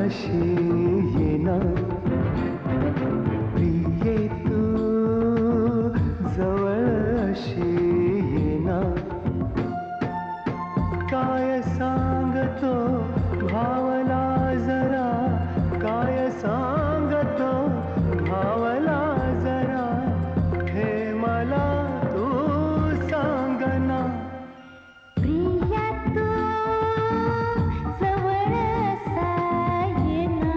अशी येना प्रिये तू जवळ अशी येना काय सांगतो भावला जरा काय सांगतो भावला जरा हे मला तू सांगना प्रिया तू जवळ असा येना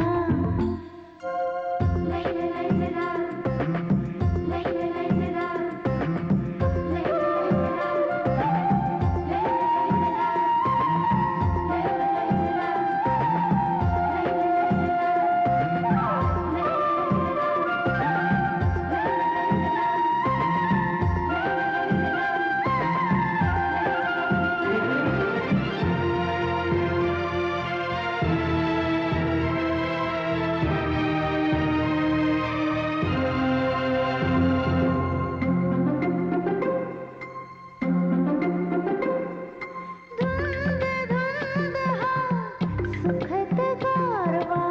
सुखद गारवा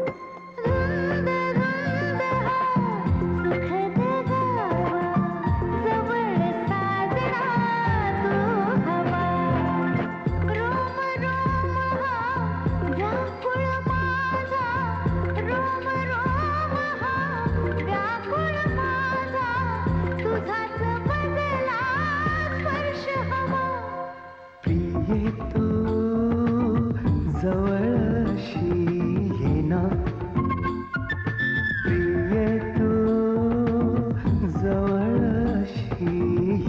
धुंद हा सुखद गारवा जवळ साजरा तू हवा रोम रोम हा व्याकुळ माझा रोम रोम हा व्याकुळ माझा तुझाच बदला स्पर्श हवा प्रिये तू जवळ अशी येना प्रिये तू जवळ अशी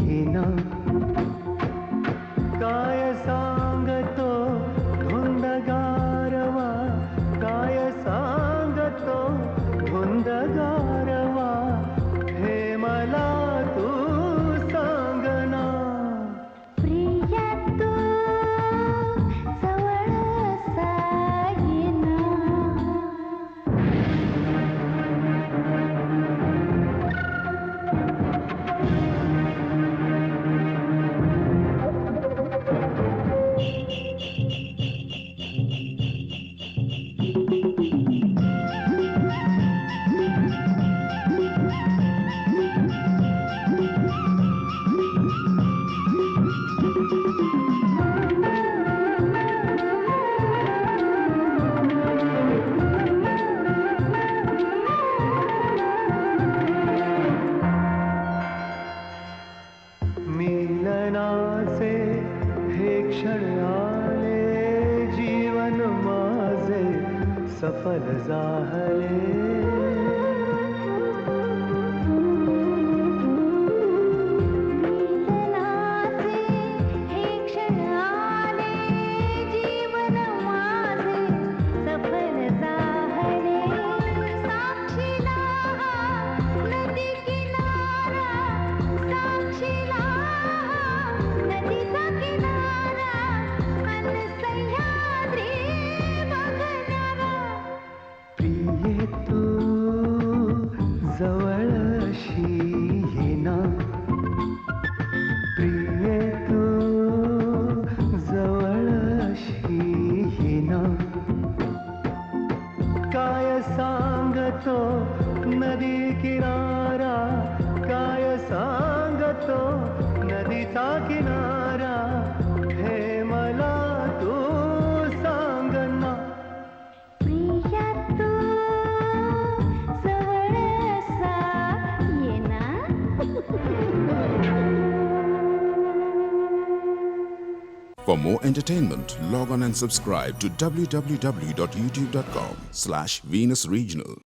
येना काय सांगतो धुंद गारवा काय सांगतो धुंद गारवा हे मला तू सांगना प्रिया तू जवळ असा येना मिलनाचे हे क्षण आले जीवन माझे सफल झाले मिलनाचे हे क्षण आले जीवन माझे सफल झाले साक्षीला नदी किनारा साक्षीला नदीचा किनारा अन सह्याद्री बघणारा प्रिये तू जवळ अशी येना प्रिये तू जवळ अशी येना काय सांगतो नदी किनारा काय सांगतो नदीचा किनारा हे मला तू सांगना प्रिया तू जवळ असा येना For more entertainment, log on and subscribe to www.youtube.com/Venus Regional.